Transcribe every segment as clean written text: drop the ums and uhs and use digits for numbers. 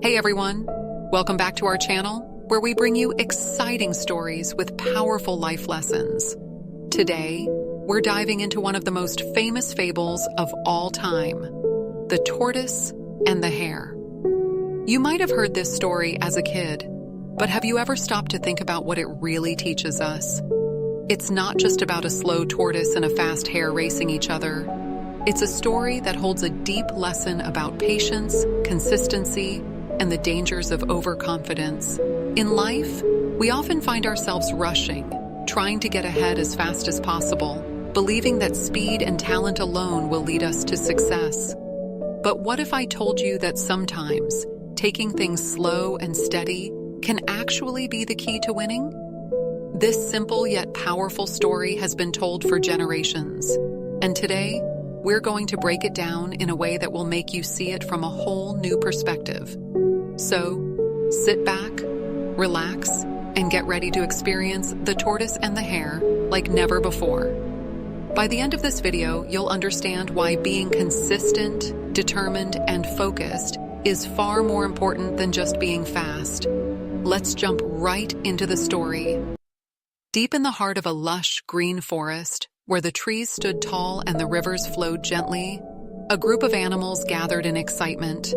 Hey everyone, welcome back to our channel where we bring you exciting stories with powerful life lessons. Today, we're diving into one of the most famous fables of all time, the tortoise and the hare. You might have heard this story as a kid, but have you ever stopped to think about what it really teaches us? It's not just about a slow tortoise and a fast hare racing each other. It's a story that holds a deep lesson about patience, consistency, and the dangers of overconfidence. In life, we often find ourselves rushing, trying to get ahead as fast as possible, believing that speed and talent alone will lead us to success. But what if I told you that sometimes taking things slow and steady can actually be the key to winning? This simple yet powerful story has been told for generations, and today, we're going to break it down in a way that will make you see it from a whole new perspective. So, sit back, relax, and get ready to experience the tortoise and the hare like never before. By the end of this video, you'll understand why being consistent, determined, and focused is far more important than just being fast. Let's jump right into the story. Deep in the heart of a lush, green forest, where the trees stood tall and the rivers flowed gently, a group of animals gathered in excitement.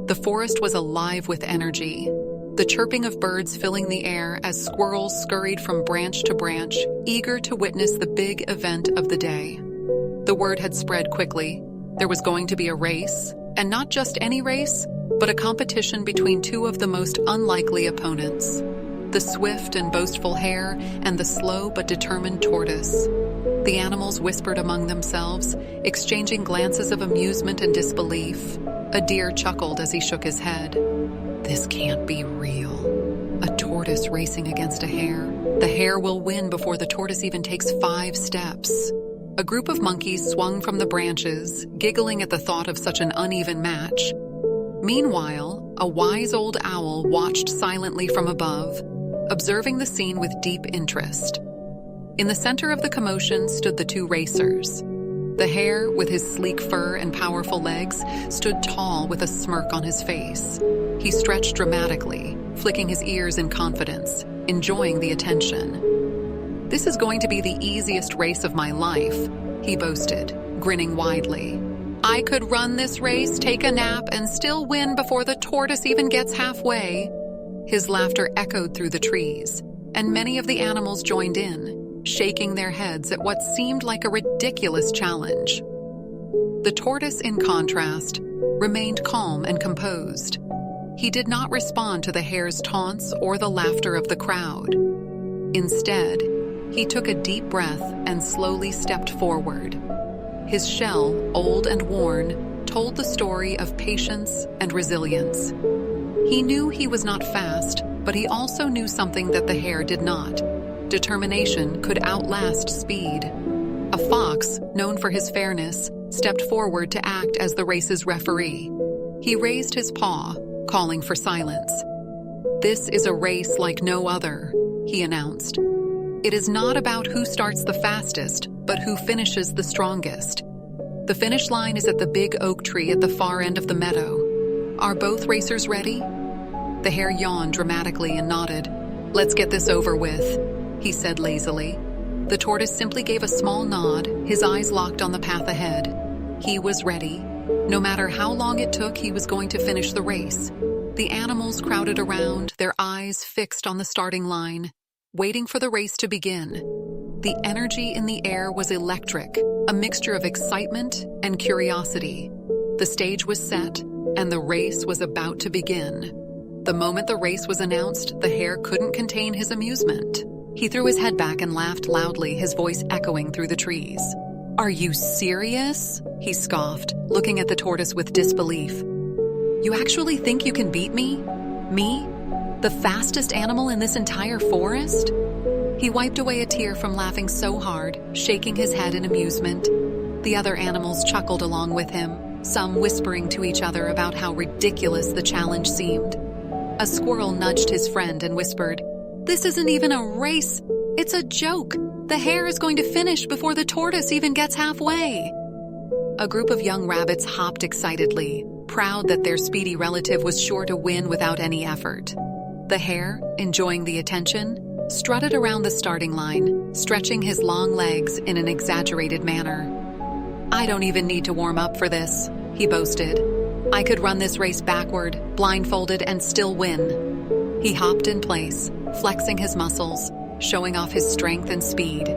The forest was alive with energy, the chirping of birds filling the air as squirrels scurried from branch to branch, eager to witness the big event of the day. The word had spread quickly. There was going to be a race, and not just any race, but a competition between two of the most unlikely opponents, the swift and boastful hare and the slow but determined tortoise. The animals whispered among themselves, exchanging glances of amusement and disbelief. A deer chuckled as he shook his head. This can't be real. A tortoise racing against a hare. The hare will win before the tortoise even takes 5 steps. A group of monkeys swung from the branches, giggling at the thought of such an uneven match. Meanwhile, a wise old owl watched silently from above, observing the scene with deep interest. In the center of the commotion stood the two racers. The hare, with his sleek fur and powerful legs, stood tall with a smirk on his face. He stretched dramatically, flicking his ears in confidence, enjoying the attention. "This is going to be the easiest race of my life," he boasted, grinning widely. "I could run this race, take a nap, and still win before the tortoise even gets halfway." His laughter echoed through the trees, and many of the animals joined in, shaking their heads at what seemed like a ridiculous challenge. The tortoise, in contrast, remained calm and composed. He did not respond to the hare's taunts or the laughter of the crowd. Instead, he took a deep breath and slowly stepped forward. His shell, old and worn, told the story of patience and resilience. He knew he was not fast, but he also knew something that the hare did not. Determination could outlast speed. A fox, known for his fairness, stepped forward to act as the race's referee. He raised his paw, calling for silence. "This is a race like no other," he announced. "It is not about who starts the fastest, but who finishes the strongest. The finish line is at the big oak tree at the far end of the meadow. Are both racers ready?" The hare yawned dramatically and nodded. "Let's get this over with," he said lazily. The tortoise simply gave a small nod, his eyes locked on the path ahead. He was ready. No matter how long it took, he was going to finish the race. The animals crowded around, their eyes fixed on the starting line, waiting for the race to begin. The energy in the air was electric, a mixture of excitement and curiosity. The stage was set, and the race was about to begin. The moment the race was announced, the hare couldn't contain his amusement. He threw his head back and laughed loudly, his voice echoing through the trees. "Are you serious?" he scoffed, looking at the tortoise with disbelief. "You actually think you can beat me? Me? The fastest animal in this entire forest?" He wiped away a tear from laughing so hard, shaking his head in amusement. The other animals chuckled along with him, some whispering to each other about how ridiculous the challenge seemed. A squirrel nudged his friend and whispered, "This isn't even a race. It's a joke. The hare is going to finish before the tortoise even gets halfway." A group of young rabbits hopped excitedly, proud that their speedy relative was sure to win without any effort. The hare, enjoying the attention, strutted around the starting line, stretching his long legs in an exaggerated manner. "I don't even need to warm up for this," he boasted. "I could run this race backward, blindfolded, and still win." He hopped in place, flexing his muscles, showing off his strength and speed.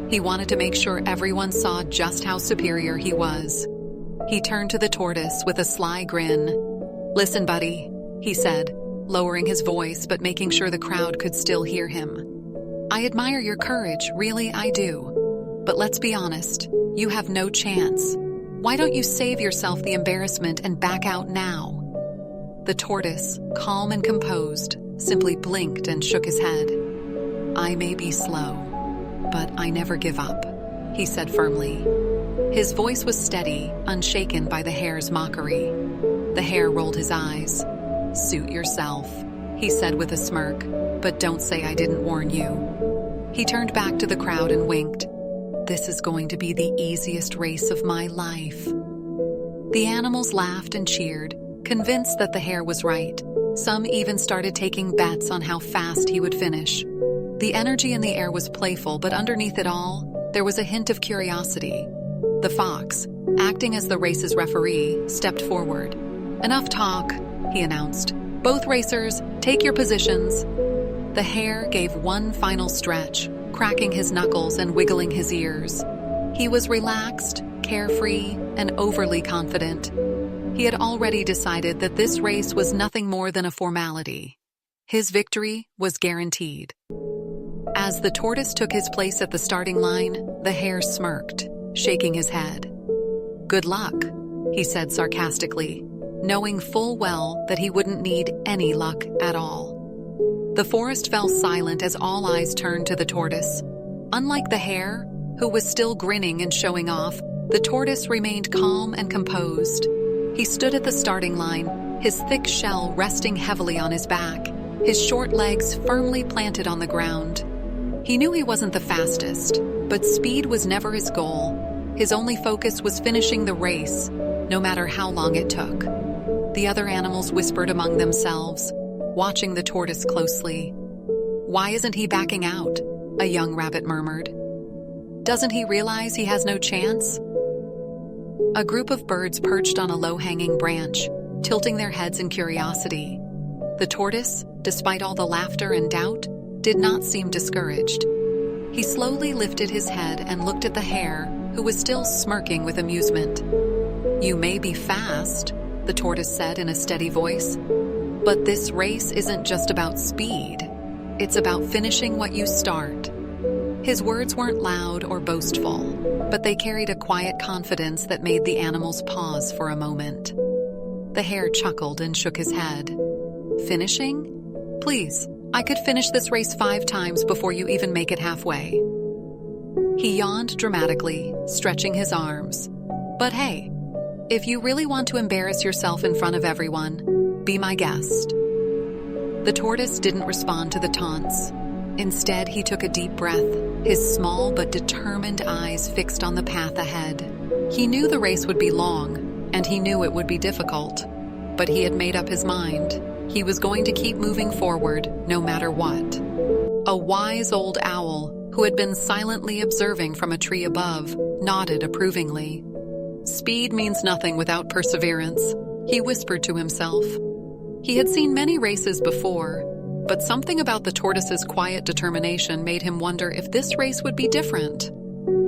He wanted to make sure everyone saw just how superior he was. He turned to the tortoise with a sly grin. "Listen, buddy," he said, lowering his voice but making sure the crowd could still hear him. "I admire your courage, really I do. But let's be honest, you have no chance. Why don't you save yourself the embarrassment and back out now?" The tortoise, calm and composed, simply blinked and shook his head. "I may be slow, but I never give up," he said firmly. His voice was steady, unshaken by the hare's mockery. The hare rolled his eyes. "Suit yourself," he said with a smirk, "but don't say I didn't warn you." He turned back to the crowd and winked. "This is going to be the easiest race of my life." The animals laughed and cheered, convinced that the hare was right. Some even started taking bets on how fast he would finish. The energy in the air was playful, but underneath it all, there was a hint of curiosity. The fox, acting as the race's referee, stepped forward. "Enough talk," he announced. "Both racers, take your positions." The hare gave one final stretch, cracking his knuckles and wiggling his ears. He was relaxed, carefree, and overly confident. He had already decided that this race was nothing more than a formality. His victory was guaranteed. As the tortoise took his place at the starting line, the hare smirked, shaking his head. "Good luck," he said sarcastically, knowing full well that he wouldn't need any luck at all. The forest fell silent as all eyes turned to the tortoise. Unlike the hare, who was still grinning and showing off, the tortoise remained calm and composed. He stood at the starting line, his thick shell resting heavily on his back, his short legs firmly planted on the ground. He knew he wasn't the fastest, but speed was never his goal. His only focus was finishing the race, no matter how long it took. The other animals whispered among themselves, watching the tortoise closely. "Why isn't he backing out?" a young rabbit murmured. "Doesn't he realize he has no chance?" A group of birds perched on a low-hanging branch, tilting their heads in curiosity. The tortoise, despite all the laughter and doubt, did not seem discouraged. He slowly lifted his head and looked at the hare, who was still smirking with amusement. "You may be fast," the tortoise said in a steady voice, "but this race isn't just about speed. It's about finishing what you start." His words weren't loud or boastful, but they carried a quiet confidence that made the animals pause for a moment. The hare chuckled and shook his head. "Finishing? Please, I could finish this race 5 times before you even make it halfway." He yawned dramatically, stretching his arms. "But hey, if you really want to embarrass yourself in front of everyone, be my guest." The tortoise didn't respond to the taunts. Instead, he took a deep breath, his small but determined eyes fixed on the path ahead. He knew the race would be long, and he knew it would be difficult. But he had made up his mind. He was going to keep moving forward, no matter what. A wise old owl, who had been silently observing from a tree above, nodded approvingly. "Speed means nothing without perseverance," he whispered to himself. He had seen many races before, but something about the tortoise's quiet determination made him wonder if this race would be different.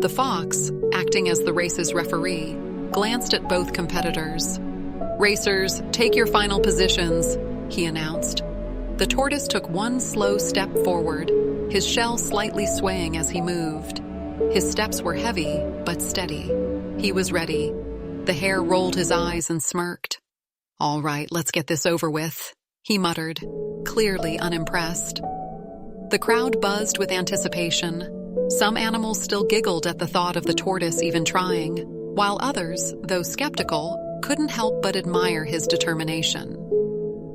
The fox, acting as the race's referee, glanced at both competitors. "Racers, take your final positions," he announced. The tortoise took one slow step forward, his shell slightly swaying as he moved. His steps were heavy, but steady. He was ready. The hare rolled his eyes and smirked. "All right, let's get this over with," he muttered, clearly unimpressed. The crowd buzzed with anticipation. Some animals still giggled at the thought of the tortoise even trying, while others, though skeptical, couldn't help but admire his determination.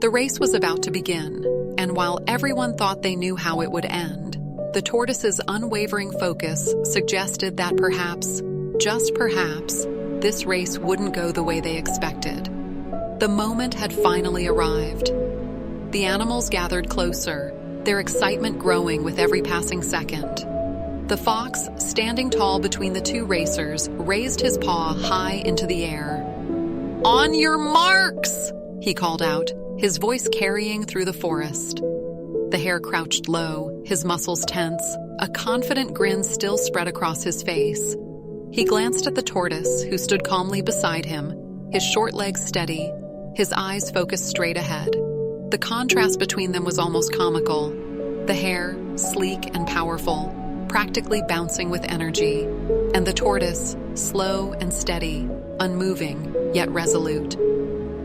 The race was about to begin, and while everyone thought they knew how it would end, the tortoise's unwavering focus suggested that perhaps, just perhaps, this race wouldn't go the way they expected. The moment had finally arrived. The animals gathered closer, their excitement growing with every passing second. The fox, standing tall between the two racers, raised his paw high into the air. "On your marks!" he called out, his voice carrying through the forest. The hare crouched low, his muscles tense, a confident grin still spread across his face. He glanced at the tortoise, who stood calmly beside him, his short legs steady, his eyes focused straight ahead. The contrast between them was almost comical. The hare, sleek and powerful, practically bouncing with energy, and the tortoise, slow and steady, unmoving, yet resolute.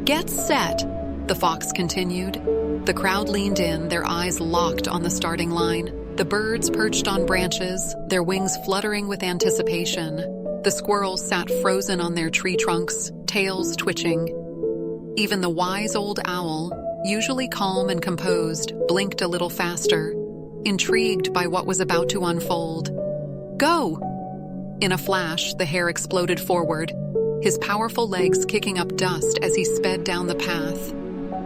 "Get set," the fox continued. The crowd leaned in, their eyes locked on the starting line. The birds perched on branches, their wings fluttering with anticipation. The squirrels sat frozen on their tree trunks, tails twitching. Even the wise old owl, usually calm and composed, blinked a little faster, intrigued by what was about to unfold. "Go!" In a flash, the hare exploded forward, his powerful legs kicking up dust as he sped down the path.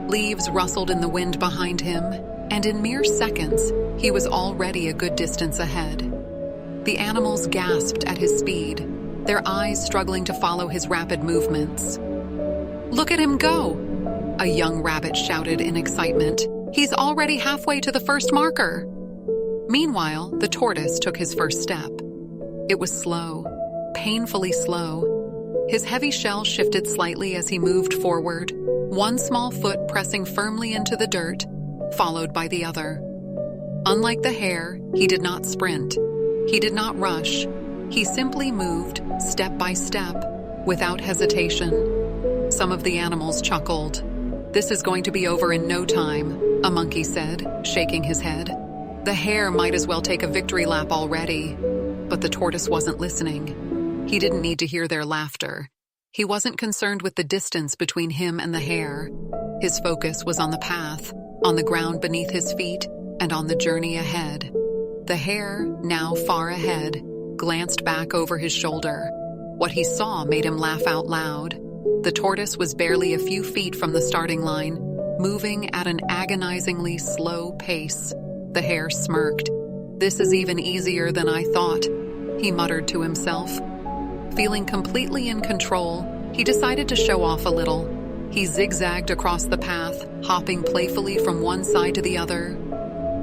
Leaves rustled in the wind behind him, and in mere seconds, he was already a good distance ahead. The animals gasped at his speed, their eyes struggling to follow his rapid movements. "Look at him go!" a young rabbit shouted in excitement. "He's already halfway to the first marker." Meanwhile, the tortoise took his first step. It was slow, painfully slow. His heavy shell shifted slightly as he moved forward, one small foot pressing firmly into the dirt, followed by the other. Unlike the hare, he did not sprint. He did not rush. He simply moved, step by step, without hesitation. Some of the animals chuckled. "This is going to be over in no time," a monkey said, shaking his head. The hare might as well take a victory lap already. But the tortoise wasn't listening. He didn't need to hear their laughter. He wasn't concerned with the distance between him and the hare. His focus was on the path, on the ground beneath his feet, and on the journey ahead. The hare, now far ahead, glanced back over his shoulder. What he saw made him laugh out loud. The tortoise was barely a few feet from the starting line, moving at an agonizingly slow pace. The hare smirked. "This is even easier than I thought," he muttered to himself. Feeling completely in control, he decided to show off a little. He zigzagged across the path, hopping playfully from one side to the other.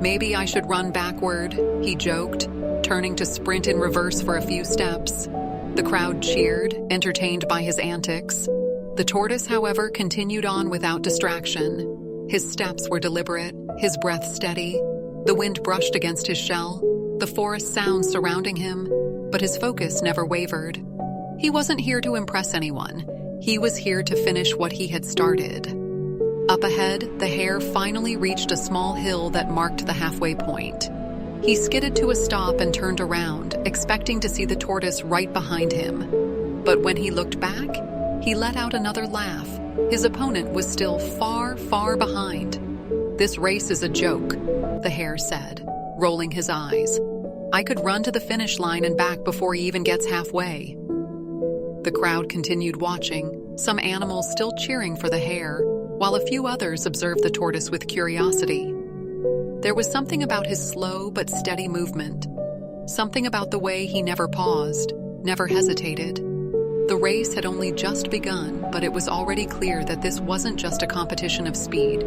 "Maybe I should run backward," he joked, turning to sprint in reverse for a few steps. The crowd cheered, entertained by his antics. The tortoise, however, continued on without distraction. His steps were deliberate, his breath steady. The wind brushed against his shell, the forest sounds surrounding him, but his focus never wavered. He wasn't here to impress anyone. He was here to finish what he had started. Up ahead, the hare finally reached a small hill that marked the halfway point. He skidded to a stop and turned around, expecting to see the tortoise right behind him. But when he looked back, he let out another laugh. His opponent was still far, far behind. "This race is a joke," the hare said, rolling his eyes. "I could run to the finish line and back before he even gets halfway." The crowd continued watching, some animals still cheering for the hare, while a few others observed the tortoise with curiosity. There was something about his slow but steady movement, something about the way he never paused, never hesitated. The race had only just begun, but it was already clear that this wasn't just a competition of speed.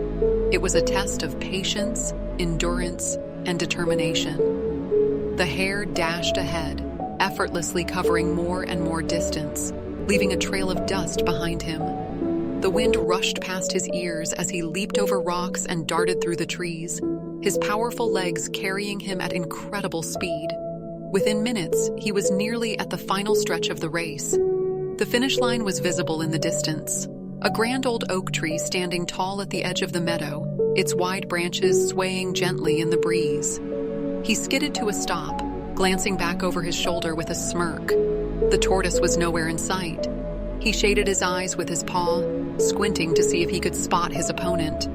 It was a test of patience, endurance, and determination. The hare dashed ahead, effortlessly covering more and more distance, leaving a trail of dust behind him. The wind rushed past his ears as he leaped over rocks and darted through the trees, his powerful legs carrying him at incredible speed. Within minutes, he was nearly at the final stretch of the race. The finish line was visible in the distance, a grand old oak tree standing tall at the edge of the meadow, its wide branches swaying gently in the breeze. He skidded to a stop, glancing back over his shoulder with a smirk. The tortoise was nowhere in sight. He shaded his eyes with his paw, squinting to see if he could spot his opponent.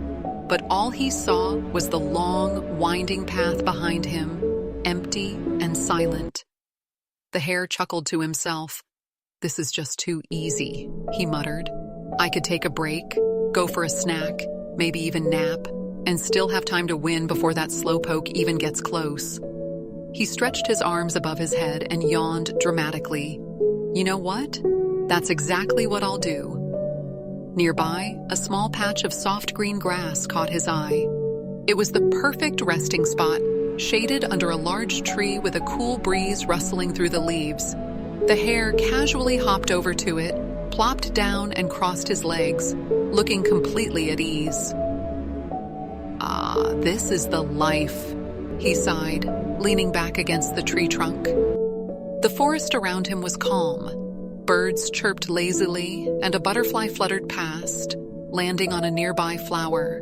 But all he saw was the long, winding path behind him, empty and silent. The hare chuckled to himself. "This is just too easy," he muttered. "I could take a break, go for a snack, maybe even nap, and still have time to win before that slowpoke even gets close. He stretched his arms above his head and yawned dramatically. You know what? That's exactly what I'll do. Nearby, a small patch of soft green grass caught his eye. It was the perfect resting spot, shaded under a large tree with a cool breeze rustling through the leaves. The hare casually hopped over to it, plopped down and crossed his legs, looking completely at ease. Ah, this is the life, he sighed, leaning back against the tree trunk. The forest around him was calm. Birds chirped lazily, and a butterfly fluttered past, landing on a nearby flower.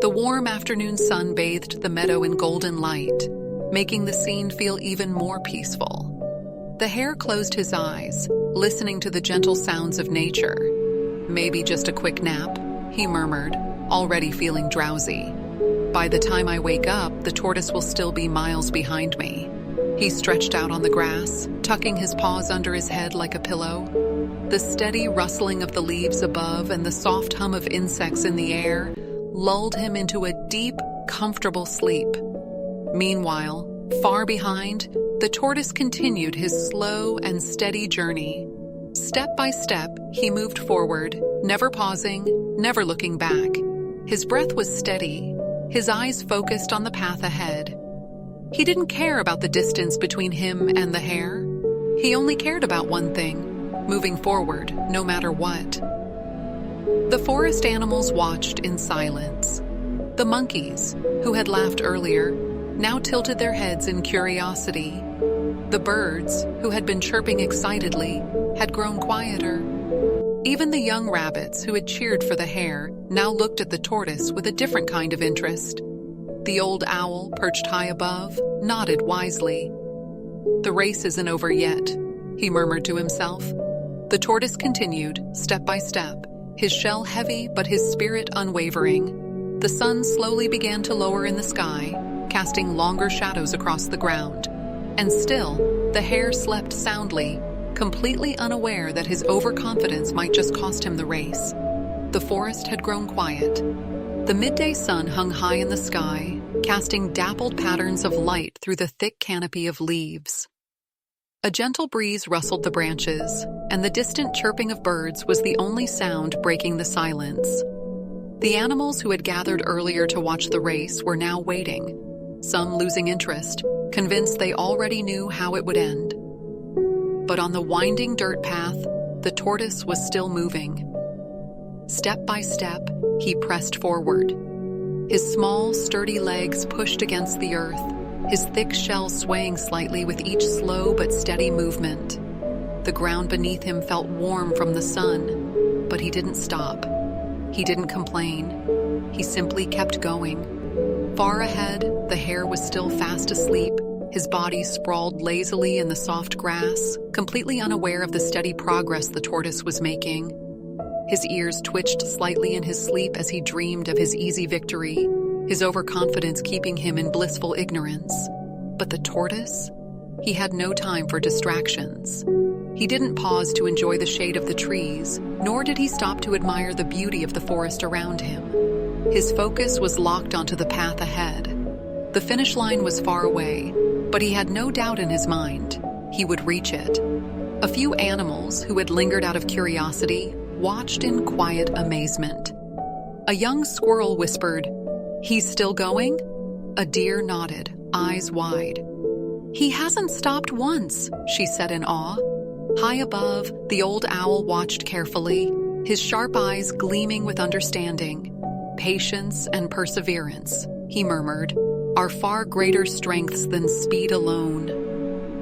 The warm afternoon sun bathed the meadow in golden light, making the scene feel even more peaceful. The hare closed his eyes, listening to the gentle sounds of nature. Maybe just a quick nap, he murmured, already feeling drowsy. By the time I wake up, the tortoise will still be miles behind me. He stretched out on the grass, tucking his paws under his head like a pillow. The steady rustling of the leaves above and the soft hum of insects in the air lulled him into a deep, comfortable sleep. Meanwhile, far behind, the tortoise continued his slow and steady journey. Step by step, he moved forward, never pausing, never looking back. His breath was steady, his eyes focused on the path ahead. He didn't care about the distance between him and the hare. He only cared about one thing, moving forward, no matter what. The forest animals watched in silence. The monkeys, who had laughed earlier, now tilted their heads in curiosity. The birds, who had been chirping excitedly, had grown quieter. Even the young rabbits, who had cheered for the hare, now looked at the tortoise with a different kind of interest. The old owl, perched high above, nodded wisely. The race isn't over yet, he murmured to himself. The tortoise continued, step by step, his shell heavy but his spirit unwavering. The sun slowly began to lower in the sky, casting longer shadows across the ground. And still, the hare slept soundly, completely unaware that his overconfidence might just cost him the race. The forest had grown quiet. The midday sun hung high in the sky, casting dappled patterns of light through the thick canopy of leaves. A gentle breeze rustled the branches, and the distant chirping of birds was the only sound breaking the silence. The animals who had gathered earlier to watch the race were now waiting, some losing interest, convinced they already knew how it would end. But on the winding dirt path, the tortoise was still moving. Step by step, he pressed forward. His small, sturdy legs pushed against the earth, his thick shell swaying slightly with each slow but steady movement. The ground beneath him felt warm from the sun, but he didn't stop. He didn't complain. He simply kept going. Far ahead, the hare was still fast asleep, his body sprawled lazily in the soft grass, completely unaware of the steady progress the tortoise was making. His ears twitched slightly in his sleep as he dreamed of his easy victory, his overconfidence keeping him in blissful ignorance. But the tortoise? He had no time for distractions. He didn't pause to enjoy the shade of the trees, nor did he stop to admire the beauty of the forest around him. His focus was locked onto the path ahead. The finish line was far away, but he had no doubt in his mind. He would reach it. A few animals, who had lingered out of curiosity, watched in quiet amazement. A young squirrel whispered, "He's still going?" A deer nodded, eyes wide. "He hasn't stopped once," she said in awe. High above, the old owl watched carefully, his sharp eyes gleaming with understanding. "Patience and perseverance," he murmured, "are far greater strengths than speed alone."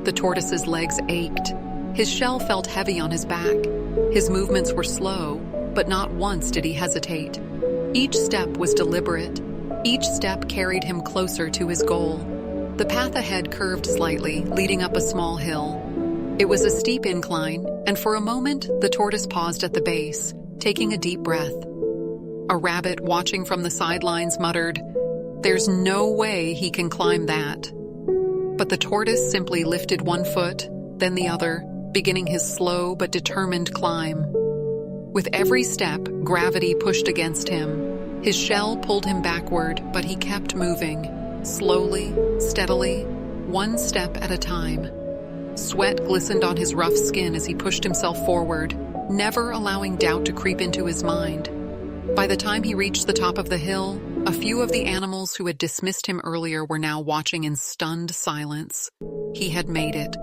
The tortoise's legs ached. His shell felt heavy on his back. His movements were slow, but not once did he hesitate. Each step was deliberate. Each step carried him closer to his goal. The path ahead curved slightly, leading up a small hill. It was a steep incline, and for a moment, the tortoise paused at the base, taking a deep breath. A rabbit watching from the sidelines muttered, "There's no way he can climb that." But the tortoise simply lifted one foot, then the other, beginning his slow but determined climb. With every step, gravity pushed against him. His shell pulled him backward, but he kept moving, slowly, steadily, one step at a time. Sweat glistened on his rough skin as he pushed himself forward, never allowing doubt to creep into his mind. By the time he reached the top of the hill, a few of the animals who had dismissed him earlier were now watching in stunned silence. He had made it.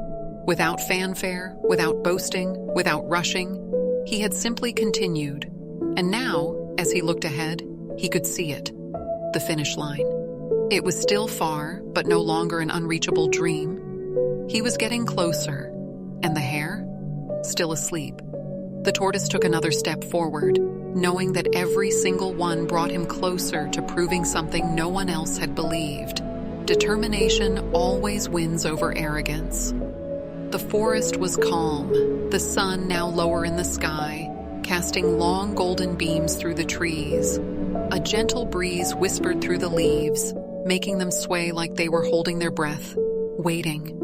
Without fanfare, without boasting, without rushing, he had simply continued. And now, as he looked ahead, he could see it. The finish line. It was still far, but no longer an unreachable dream. He was getting closer. And the hare? Still asleep. The tortoise took another step forward, knowing that every single one brought him closer to proving something no one else had believed. Determination always wins over arrogance. The forest was calm, the sun now lower in the sky, casting long golden beams through the trees. A gentle breeze whispered through the leaves, making them sway like they were holding their breath, waiting.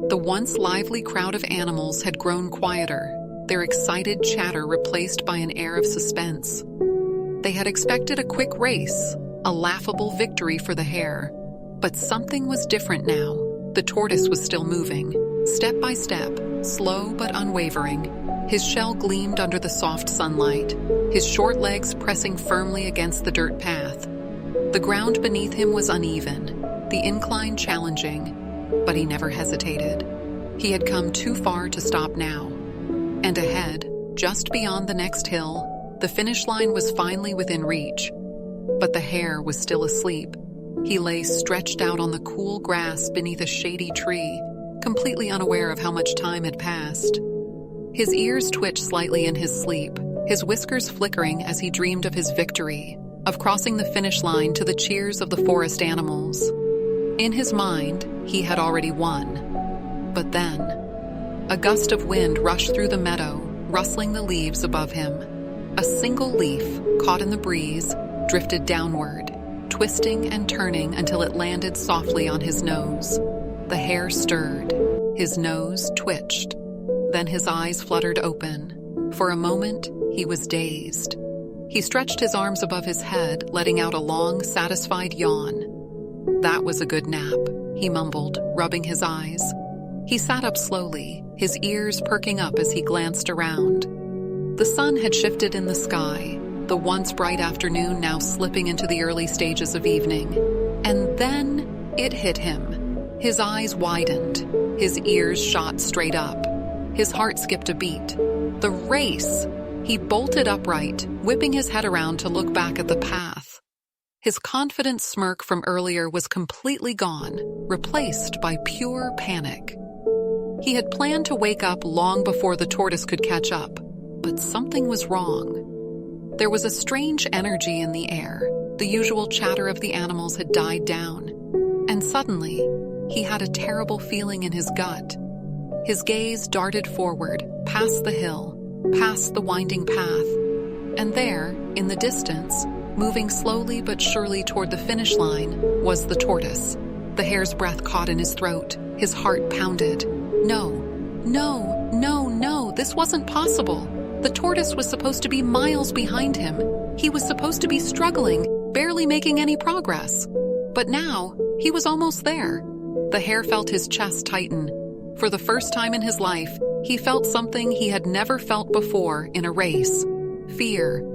The once lively crowd of animals had grown quieter, their excited chatter replaced by an air of suspense. They had expected a quick race, a laughable victory for the hare. But something was different now. The tortoise was still moving, step by step, slow but unwavering. His shell gleamed under the soft sunlight, his short legs pressing firmly against the dirt path. The ground beneath him was uneven, the incline challenging, but he never hesitated. He had come too far to stop now. And ahead, just beyond the next hill, the finish line was finally within reach. But the hare was still asleep. He lay stretched out on the cool grass beneath a shady tree, completely unaware of how much time had passed. His ears twitched slightly in his sleep, his whiskers flickering as he dreamed of his victory, of crossing the finish line to the cheers of the forest animals. In his mind, he had already won. But then, a gust of wind rushed through the meadow, rustling the leaves above him. A single leaf, caught in the breeze, drifted downward, twisting and turning until it landed softly on his nose. The hare stirred. His nose twitched. Then his eyes fluttered open. For a moment, he was dazed. He stretched his arms above his head, letting out a long, satisfied yawn. That was a good nap, he mumbled, rubbing his eyes. He sat up slowly, his ears perking up as he glanced around. The sun had shifted in the sky, the once bright afternoon now slipping into the early stages of evening. And then it hit him. His eyes widened. His ears shot straight up. His heart skipped a beat. The race! He bolted upright, whipping his head around to look back at the path. His confident smirk from earlier was completely gone, replaced by pure panic. He had planned to wake up long before the tortoise could catch up, but something was wrong. There was a strange energy in the air. The usual chatter of the animals had died down. And suddenly, he had a terrible feeling in his gut. His gaze darted forward, past the hill, past the winding path. And there, in the distance, moving slowly but surely toward the finish line, was the tortoise. The hare's breath caught in his throat. His heart pounded. No, this wasn't possible. The tortoise was supposed to be miles behind him. He was supposed to be struggling, barely making any progress. But now, he was almost there. The hare felt his chest tighten. For the first time in his life, he felt something he had never felt before in a race. Fear.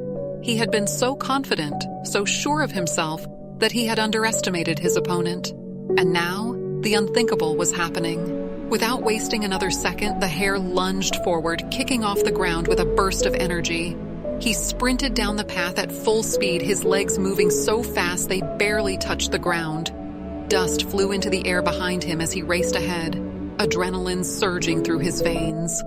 He had been so confident, so sure of himself, that he had underestimated his opponent. And now, the unthinkable was happening. Without wasting another second, the hare lunged forward, kicking off the ground with a burst of energy. He sprinted down the path at full speed, his legs moving so fast they barely touched the ground. Dust flew into the air behind him as he raced ahead, adrenaline surging through his veins.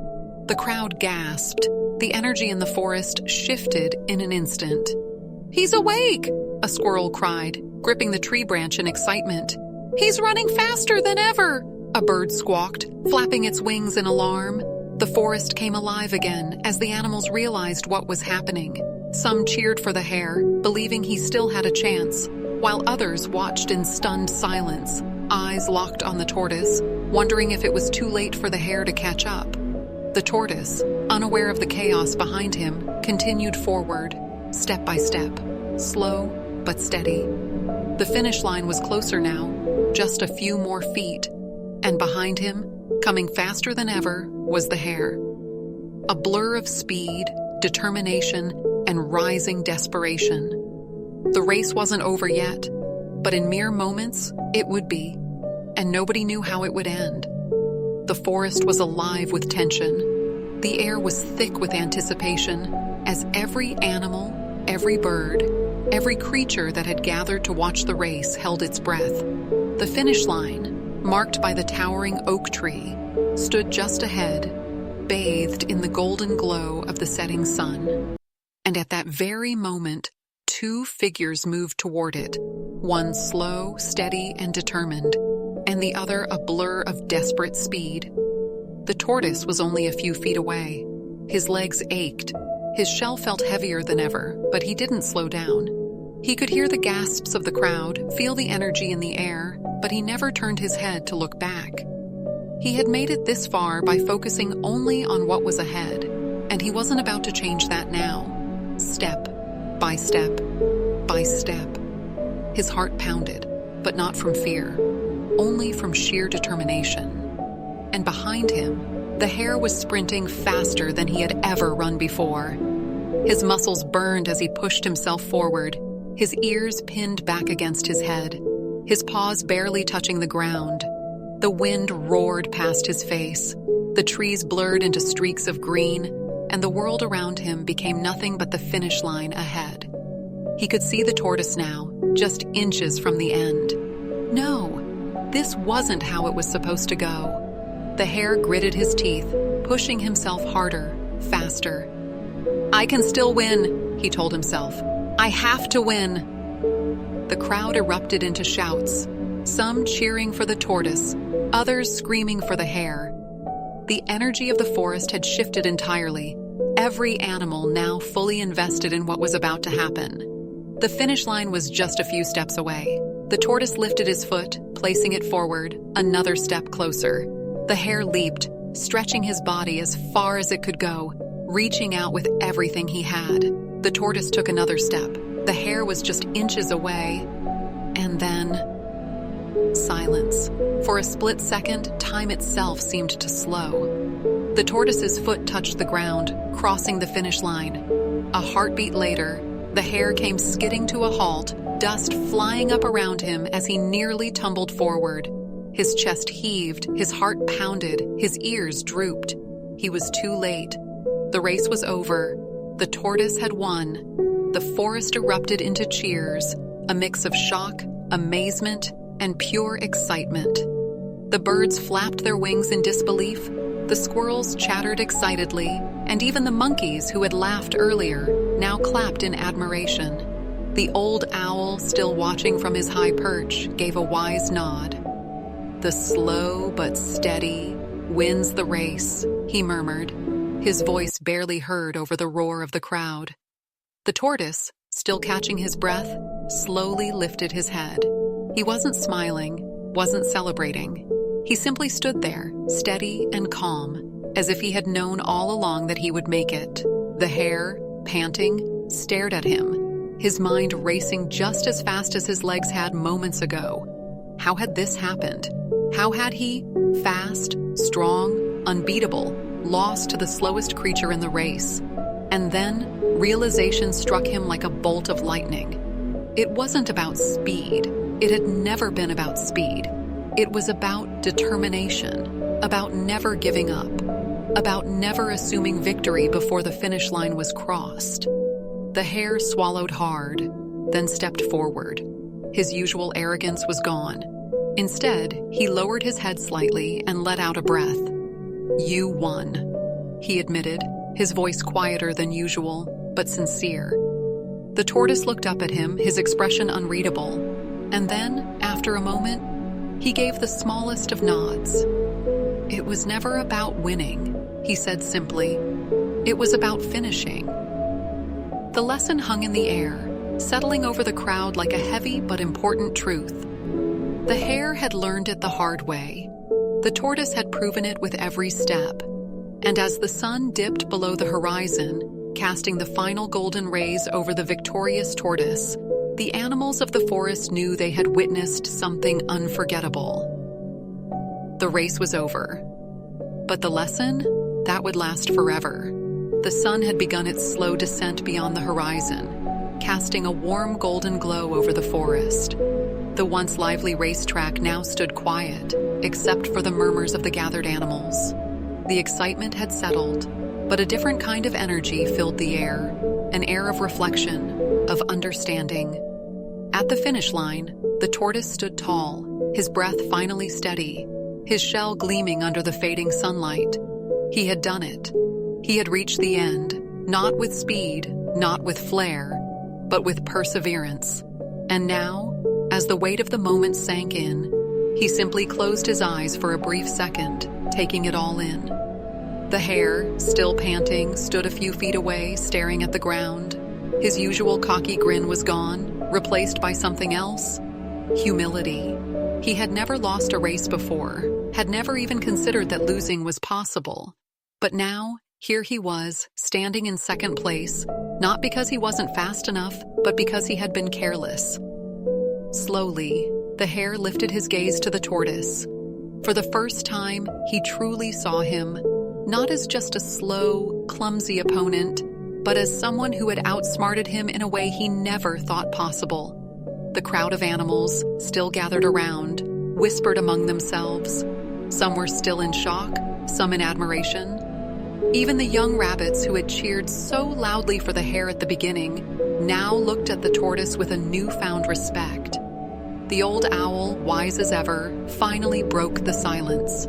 The crowd gasped. The energy in the forest shifted in an instant. "He's awake!" a squirrel cried, gripping the tree branch in excitement. "He's running faster than ever!" a bird squawked, flapping its wings in alarm. The forest came alive again as the animals realized what was happening. Some cheered for the hare, believing he still had a chance, while others watched in stunned silence, eyes locked on the tortoise, wondering if it was too late for the hare to catch up. The tortoise, unaware of the chaos behind him, continued forward, step by step, slow but steady. The finish line was closer now, just a few more feet, and behind him, coming faster than ever, was the Hare. A blur of speed, determination, and rising desperation. The race wasn't over yet, but in mere moments, it would be, and nobody knew how it would end. The forest was alive with tension. The air was thick with anticipation, as every animal, every bird, every creature that had gathered to watch the race held its breath. The finish line, marked by the towering oak tree, stood just ahead, bathed in the golden glow of the setting sun. And at that very moment, two figures moved toward it, one slow, steady, and determined, and the other a blur of desperate speed. The tortoise was only a few feet away. His legs ached. His shell felt heavier than ever, but he didn't slow down. He could hear the gasps of the crowd, feel the energy in the air, but he never turned his head to look back. He had made it this far by focusing only on what was ahead, and he wasn't about to change that now. Step by step by step. His heart pounded, but not from fear, only from sheer determination. And behind him, the Hare was sprinting faster than he had ever run before. His muscles burned as he pushed himself forward, his ears pinned back against his head, his paws barely touching the ground. The wind roared past his face, the trees blurred into streaks of green, and the world around him became nothing but the finish line ahead. He could see the tortoise now, just inches from the end. No, this wasn't how it was supposed to go. The Hare gritted his teeth, pushing himself harder, faster. "I can still win," he told himself. "I have to win." The crowd erupted into shouts, some cheering for the tortoise, others screaming for the Hare. The energy of the forest had shifted entirely, every animal now fully invested in what was about to happen. The finish line was just a few steps away. The tortoise lifted his foot, placing it forward, another step closer. The Hare leaped, stretching his body as far as it could go, reaching out with everything he had. The tortoise took another step. The Hare was just inches away, and then silence. For a split second, time itself seemed to slow. The tortoise's foot touched the ground, crossing the finish line. A heartbeat later, the Hare came skidding to a halt, dust flying up around him as he nearly tumbled forward. His chest heaved, his heart pounded, his ears drooped. He was too late. The race was over. The tortoise had won. The forest erupted into cheers, a mix of shock, amazement, and pure excitement. The birds flapped their wings in disbelief, the squirrels chattered excitedly, and even the monkeys who had laughed earlier now clapped in admiration. The old owl, still watching from his high perch, gave a wise nod. "The slow but steady wins the race," he murmured, his voice barely heard over the roar of the crowd. The tortoise, still catching his breath, slowly lifted his head. He wasn't smiling, wasn't celebrating. He simply stood there, steady and calm, as if he had known all along that he would make it. The Hare, panting, stared at him, his mind racing just as fast as his legs had moments ago. How had this happened? How had he, fast, strong, unbeatable, lost to the slowest creature in the race? And then, realization struck him like a bolt of lightning. It wasn't about speed. It had never been about speed. It was about determination, about never giving up, about never assuming victory before the finish line was crossed. The Hare swallowed hard, then stepped forward. His usual arrogance was gone. Instead, he lowered his head slightly and let out a breath. "You won," he admitted, his voice quieter than usual, but sincere. The tortoise looked up at him, his expression unreadable, and then, after a moment, he gave the smallest of nods. "It was never about winning," he said simply. "It was about finishing." The lesson hung in the air, settling over the crowd like a heavy but important truth. The Hare had learned it the hard way. The tortoise had proven it with every step. And as the sun dipped below the horizon, casting the final golden rays over the victorious tortoise, the animals of the forest knew they had witnessed something unforgettable. The race was over. But the lesson? That would last forever. The sun had begun its slow descent beyond the horizon, casting a warm golden glow over the forest. The once lively racetrack now stood quiet, except for the murmurs of the gathered animals. The excitement had settled, but a different kind of energy filled the air, an air of reflection, of understanding. At the finish line, the tortoise stood tall, his breath finally steady, his shell gleaming under the fading sunlight. He had done it. He had reached the end, not with speed, not with flair, but with perseverance. And now, as the weight of the moment sank in, he simply closed his eyes for a brief second, taking it all in. The hare, still panting, stood a few feet away, staring at the ground. His usual cocky grin was gone, replaced by something else: humility. He had never lost a race before, had never even considered that losing was possible. But now, here he was, standing in second place, not because he wasn't fast enough, but because he had been careless. Slowly, the hare lifted his gaze to the tortoise. For the first time, he truly saw him, not as just a slow, clumsy opponent, but as someone who had outsmarted him in a way he never thought possible. The crowd of animals, still gathered around, whispered among themselves. Some were still in shock, some in admiration. Even the young rabbits who had cheered so loudly for the hare at the beginning now looked at the tortoise with a newfound respect. The old owl, wise as ever, finally broke the silence.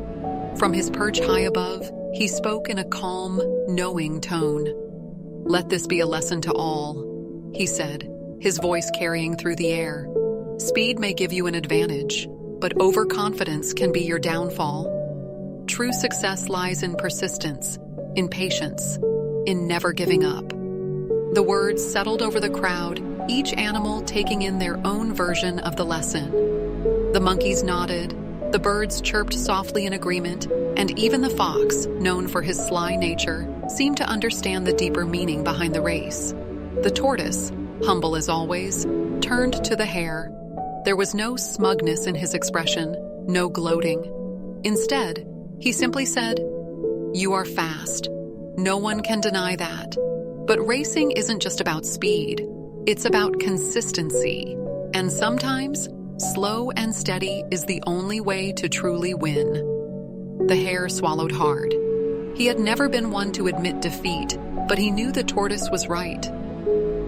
From his perch high above, he spoke in a calm, knowing tone. "Let this be a lesson to all," he said, his voice carrying through the air. "Speed may give you an advantage, but overconfidence can be your downfall. True success lies in persistence, in patience, in never giving up." The words settled over the crowd, each animal taking in their own version of the lesson. The monkeys nodded, the birds chirped softly in agreement, and even the fox, known for his sly nature, seemed to understand the deeper meaning behind the race. The tortoise, humble as always, turned to the hare. There was no smugness in his expression, no gloating. Instead, he simply said, "You are fast. No one can deny that. But racing isn't just about speed. It's about consistency. And sometimes, slow and steady is the only way to truly win." The hare swallowed hard. He had never been one to admit defeat, but he knew the tortoise was right.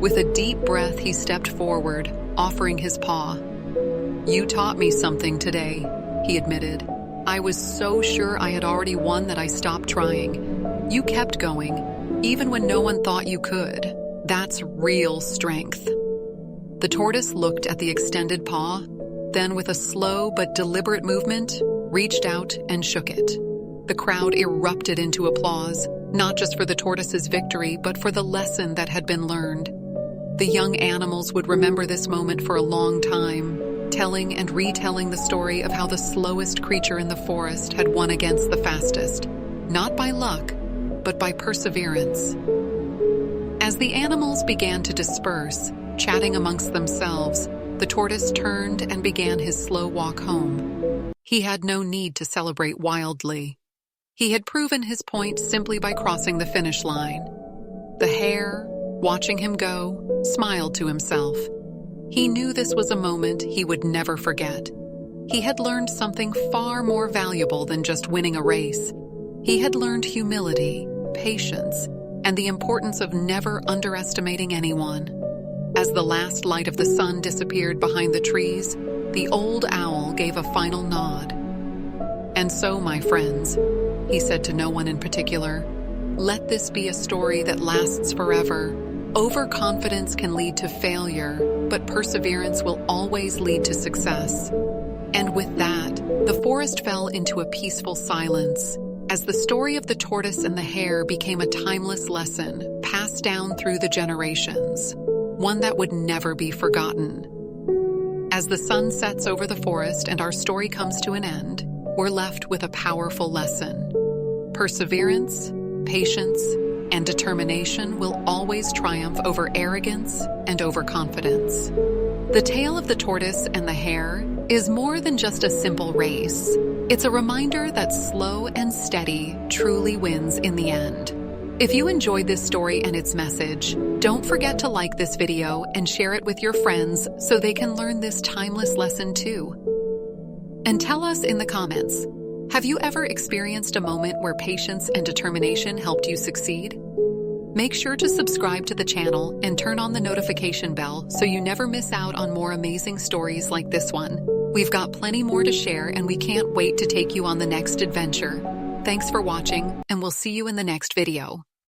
With a deep breath, he stepped forward, offering his paw. "You taught me something today," he admitted. "I was so sure I had already won that I stopped trying. You kept going, even when no one thought you could. That's real strength." The tortoise looked at the extended paw, then with a slow but deliberate movement, reached out and shook it. The crowd erupted into applause, not just for the tortoise's victory, but for the lesson that had been learned. The young animals would remember this moment for a long time, telling and retelling the story of how the slowest creature in the forest had won against the fastest, not by luck, but by perseverance. As the animals began to disperse, chatting amongst themselves, the tortoise turned and began his slow walk home. He had no need to celebrate wildly. He had proven his point simply by crossing the finish line. The hare, watching him go, smiled to himself. He knew this was a moment he would never forget. He had learned something far more valuable than just winning a race. He had learned humility, patience, and the importance of never underestimating anyone. As the last light of the sun disappeared behind the trees, the old owl gave a final nod. "And so, my friends," he said to no one in particular, "let this be a story that lasts forever. Overconfidence can lead to failure, but perseverance will always lead to success." And with that, the forest fell into a peaceful silence, as the story of the tortoise and the hare became a timeless lesson passed down through the generations, one that would never be forgotten. As the sun sets over the forest and our story comes to an end, we're left with a powerful lesson. Perseverance, patience, and determination will always triumph over arrogance and overconfidence. The tale of the tortoise and the hare is more than just a simple race. It's a reminder that slow and steady truly wins in the end. If you enjoyed this story and its message, don't forget to like this video and share it with your friends so they can learn this timeless lesson too. And tell us in the comments, have you ever experienced a moment where patience and determination helped you succeed? Make sure to subscribe to the channel and turn on the notification bell so you never miss out on more amazing stories like this one. We've got plenty more to share and we can't wait to take you on the next adventure. Thanks for watching, and we'll see you in the next video.